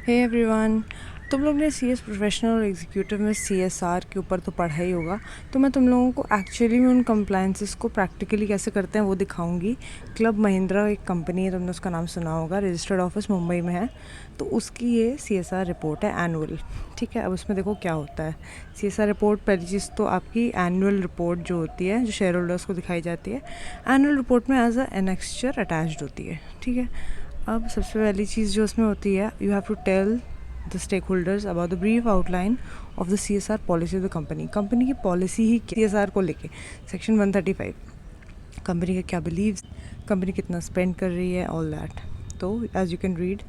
Hey everyone, तुम लोग ने सीएस प्रोफेशनल और एग्जीक्यूटिव में सीएसआर के ऊपर तो पढ़ा ही होगा। तो मैं तुम लोगों को एक्चुअली में उन कंप्लायंसेस को प्रैक्टिकली कैसे करते हैं वो दिखाऊंगी। क्लब महिंद्रा एक कंपनी है, तुमने उसका नाम सुना होगा, रजिस्टर्ड ऑफिस मुंबई में है। तो उसकी ये सीएसआर रिपोर्ट है एनुअल। ठीक है, अब उसमें देखो क्या होता है। सीएसआर रिपोर्ट पहली चीज़ तो आपकी एनुअल रिपोर्ट जो होती है, जो शेयर होल्डर्स को दिखाई जाती है, एनुअल रिपोर्ट में एज अ एनेक्स्चर अटैच्ड होती है। ठीक है, अब सबसे पहली चीज़ जो उसमें होती है, you have to tell the stakeholders about the brief outline of the CSR policy of the company। Company की पॉलिसी ही CSR को लेके सेक्शन 135, कंपनी के क्या बिलीव्स, कंपनी कितना स्पेंड कर रही है, ऑल दैट। तो as you can read,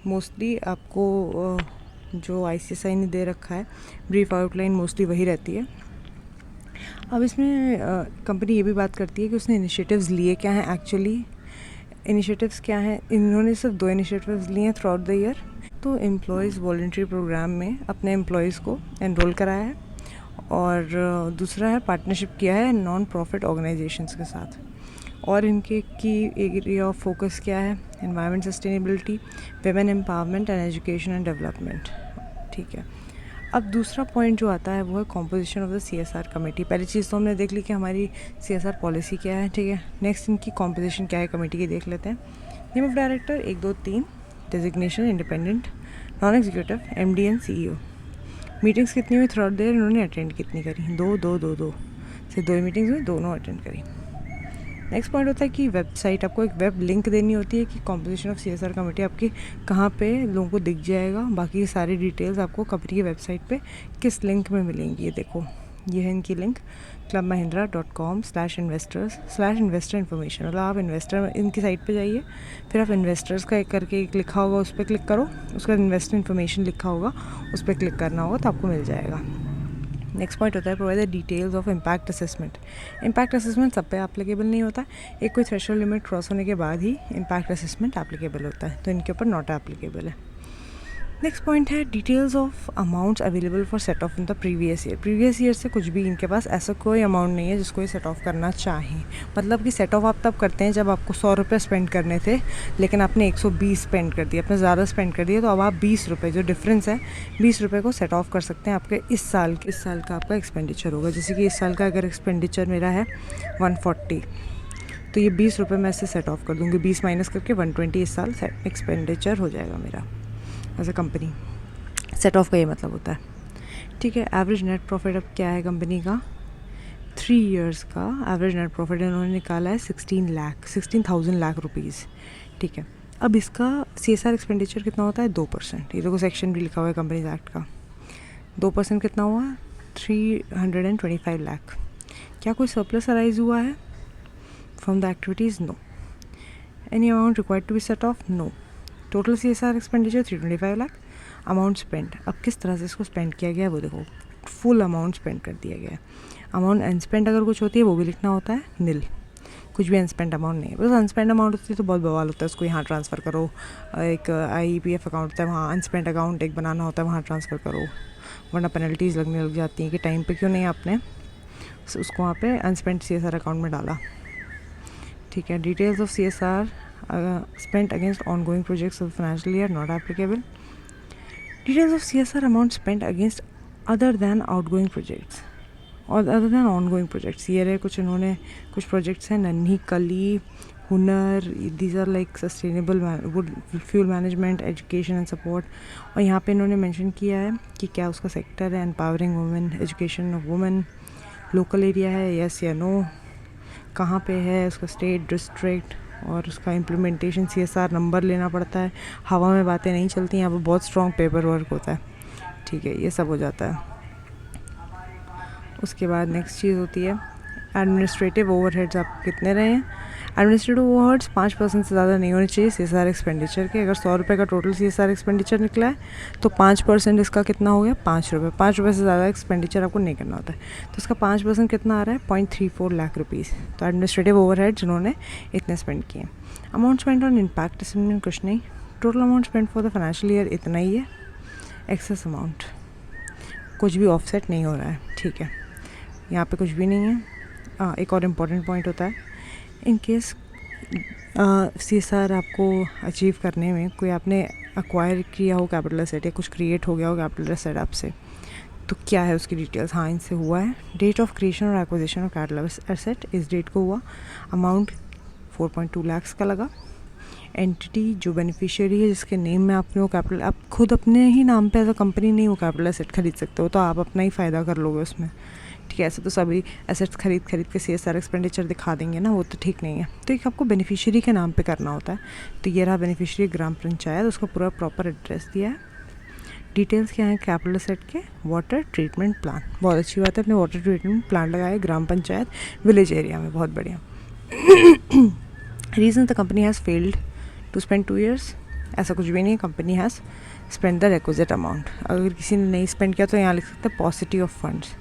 mostly आपको जो ICSI ने दे रखा है ब्रीफ आउटलाइन मोस्टली वही रहती है। अब इसमें कंपनी ये भी बात करती है कि उसने इनिशिएटिव्स लिए क्या हैं। एक्चुअली इनिशिएटिव्स क्या हैं, इन्होंने सिर्फ 2 इनिशिएटिव्स लिए हैं थ्रू आउट द ईयर। तो एम्प्लॉयज़ वॉलंटरी प्रोग्राम में अपने एम्प्लॉयज़ को एनरोल कराया है, और दूसरा है पार्टनरशिप किया है नॉन प्रॉफिट ऑर्गेनाइजेशंस के साथ। और इनके की एरिया ऑफ फोकस क्या है, environment sustainability, women empowerment and education and development. ठीक है, अब दूसरा पॉइंट जो आता है वो है composition of the CSR committee. पहली चीज़ तो हमने देख ली कि हमारी CSR पॉलिसी क्या है। ठीक है, नेक्स्ट इनकी कॉम्पोजिशन क्या है कमेटी की देख लेते हैं। Name of director 1 2 3, designation independent, non executive, MD and CEO। Meetings कितनी हुई थ्रू आउट द ईयर, इन्होंने अटेंड कितनी करी, 2 2 2 2 से 2 मीटिंग्स हुई, दोनों अटेंड करी। नेक्स्ट पॉइंट होता है कि वेबसाइट, आपको एक वेब लिंक देनी होती है कि कॉम्पोजिशन ऑफ CSR कमेटी आपकी कहाँ पे लोगों को दिख जाएगा। बाकी सारी डिटेल्स आपको कंपनी की वेबसाइट पे किस लिंक में मिलेंगी। ये देखो, ये है इनकी लिंक clubmahindra.com/investors/investor इन्फॉर्मेशन। मतलब आप इन्वेस्टर इनकी साइट पे जाइए, फिर आप इन्वेस्टर्स का एक करके एक लिखा होगा, उस पर क्लिक करो, उसका इन्वेस्टर इन्फॉर्मेशन लिखा होगा, उस पर क्लिक करना होगा तो आपको मिल जाएगा। नेक्स्ट पॉइंट होता है provide the details of impact assessment. Impact assessment सब पे एप्लीकेबल नहीं होता, एक कोई थ्रेशोल्ड लिमिट क्रॉस होने के बाद ही इम्पैक्ट असेसमेंट एप्लीकेबल होता है, तो इनके ऊपर नॉट एप्लीकेबल है। नेक्स्ट पॉइंट है details of amounts available for set of in the previous year. Previous year से कुछ भी इनके पास ऐसा कोई अमाउंट नहीं है जिसको ये सेट ऑफ करना चाहें। मतलब कि सेट ऑफ आप तब करते हैं जब आपको 100 रुपये स्पेंड करने थे, लेकिन आपने 120 स्पेंड कर दिया, आपने ज़्यादा स्पेंड कर दिया, तो अब आप 20 रुपये, जो डिफरेंस है 20 रुपये को सेट ऑफ कर सकते हैं आपके इस साल का आपका एक्सपेंडिचर होगा। जैसे कि इस साल का अगर एक्सपेंडिचर मेरा है 140, तो ये 20 रुपये मैं इससे सेट ऑफ कर दूँगी, 20 माइनस करके 120 इस साल एक्सपेंडिचर हो जाएगा मेरा as a company. Set off का ये मतलब होता है। ठीक है, एवरेज नेट प्रॉफिट अब क्या है कंपनी का, 3 इयर्स का एवरेज नेट प्रॉफिट इन्होंने निकाला है 16,000 लाख रुपीज़। ठीक है, अब इसका CSR एक्सपेंडिचर कितना होता है, 2%। ये देखो सेक्शन भी लिखा हुआ है कंपनीज एक्ट का। 2% कितना हुआ, 325 लाख। क्या कोई सरप्लस अराइज हुआ है from the activities, no. Any amount required to be set off, no. Total CSR expenditure 325 lakh. Amount spend, अब किस तरह से इसको स्पेंड किया गया है वो देखो, फुल अमाउंट स्पेंड कर दिया गया है। अमाउंट अनस्पेंड अगर कुछ होती है वो भी लिखना होता है, नील। कुछ भी अनस्पेंड अमाउंट नहीं है, बस अनस्पेंड अमाउंट होती है तो बहुत बवाल होता है, उसको यहाँ ट्रांसफ़र करो। एक IEPF अकाउंट होता है, वहाँ अनस्पेंड अकाउंट एक बनाना होता है, वहाँ ट्रांसफ़र करो, वरना पेनल्टीज़ लगने लग जाती हैं कि टाइम पे क्यों नहीं आपने उसको वहाँ पे अनस्पेंड CSR अकाउंट में डाला। ठीक है, details of CSR spent against ongoing projects of the financial year not applicable. Details of CSR amount spent against other than outgoing projects और other than ongoing projects। ये रहे कुछ, इन्होंने कुछ प्रोजेक्ट्स हैं, Nanhi Kali, Hunar, these are like sustainable wood fuel management, education and support. और यहाँ पे इन्होंने मेंशन किया है कि क्या उसका सेक्टर है, empowering women, education of women, local area है, यस या नो, कहाँ पे है, उसका स्टेट, डिस्ट्रिक्ट, और उसका इम्प्लीमेंटेशन CSR नंबर लेना पड़ता है। हवा में बातें नहीं चलती, यहाँ पर बहुत स्ट्रॉन्ग पेपर वर्क होता है। ठीक है, ये सब हो जाता है। उसके बाद नेक्स्ट चीज़ होती है एडमिनिस्ट्रेटिव ओवरहेड्स। आप कितने रहे हैं, एडमिनिस्ट्रेटिव ओवरहेड्स 5% से ज़्यादा नहीं होने चाहिए CSR एक्सपेंडिचर के। अगर 100 रुपये का टोटल CSR एक्सपेंडिचर निकला है तो 5% इसका कितना हो गया, 5 रुपये। 5 रुपये से ज़्यादा एक्सपेंडिचर आपको नहीं करना होता है, तो इसका 5% कितना आ रहा है, 0.34 लाख रुपीज़। तो एडमिनिस्ट्रेटिव ओवरहेड्स इन्होंने इतने स्पेंड किए। Amount spend on impact assessment कुछ नहीं, total amount spend for the financial year इतना ही है। एक्सेस अमाउंट कुछ भी ऑफसेट नहीं हो रहा है। ठीक है, यहाँ पे कुछ भी नहीं है। एक और इम्पॉर्टेंट पॉइंट होता है, इन केस CSR आपको अचीव करने में कोई आपने एक्वायर किया हो कैपिटल एसेट या कुछ क्रिएट हो गया हो कैपिटल एसेट आपसे, तो क्या है उसकी डिटेल्स। हाँ, इनसे हुआ है। डेट ऑफ क्रिएशन और एक्विजिशन ऑफ कैपिटल एसेट इस डेट को हुआ। अमाउंट 4.2 लाख का लगा। एंटिटी जो बेनिफिशियरी है जिसके नेम में आपने वो कैपिटल, आप खुद अपने ही नाम पे एज अ कंपनी नहीं वो कैपिटल एसेट खरीद सकते हो, तो आप अपना ही फ़ायदा कर लोगे उसमें। ठीक है, ऐसे तो सभी एसेट्स खरीद के CSR एक्सपेंडिचर दिखा देंगे ना, वो तो ठीक नहीं है। तो एक आपको बेनिफिशियरी के नाम पे करना होता है। तो ये रहा बेनिफिशियरी ग्राम पंचायत, उसका पूरा प्रॉपर एड्रेस दिया है। डिटेल्स क्या है कैपिटल एसेट के, वाटर ट्रीटमेंट प्लान, बहुत अच्छी बात है, अपने वाटर ट्रीटमेंट प्लान लगाए ग्राम पंचायत विलेज एरिया में, बहुत बढ़िया। Reason the company has failed to spend 2 years, ऐसा कुछ भी नहीं, company has spend the requisite amount. अगर किसी ने नहीं स्पेंड किया तो यहाँ लिख सकते हैं पॉसिटी ऑफ फंड्स।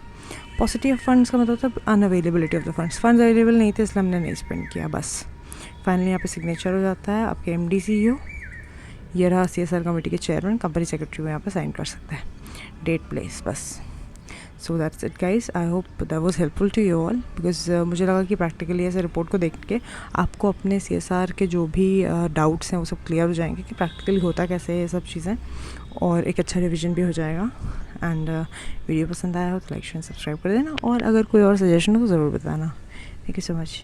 पॉसिटी ऑफ फंड्स का मतलब होता है unavailability of the funds available नहीं थे इसलिए हमने नहीं स्पेंड किया, बस। फाइनली यहाँ पे सिग्नेचर हो जाता है आपके MD CEO। ये रहा CSR कमेटी के चेयरमैन, कंपनी सेक्रेटरी में यहाँ पे साइन कर सकता है, डेट प्लेस, बस। So that's it guys, I hope that was helpful to you all, because मुझे लगा कि प्रैक्टिकली ऐसे रिपोर्ट को देख के आपको अपने CSR के जो भी डाउट्स हैं वो सब क्लियर हो जाएंगे कि प्रैक्टिकली होता कैसे है ये सब चीज़ें, और एक अच्छा रिविजन भी हो जाएगा। एंड वीडियो पसंद आया हो तो लाइक शेयर सब्सक्राइब कर देना, और अगर कोई और सजेशन हो तो ज़रूर बताना। Thank you so much.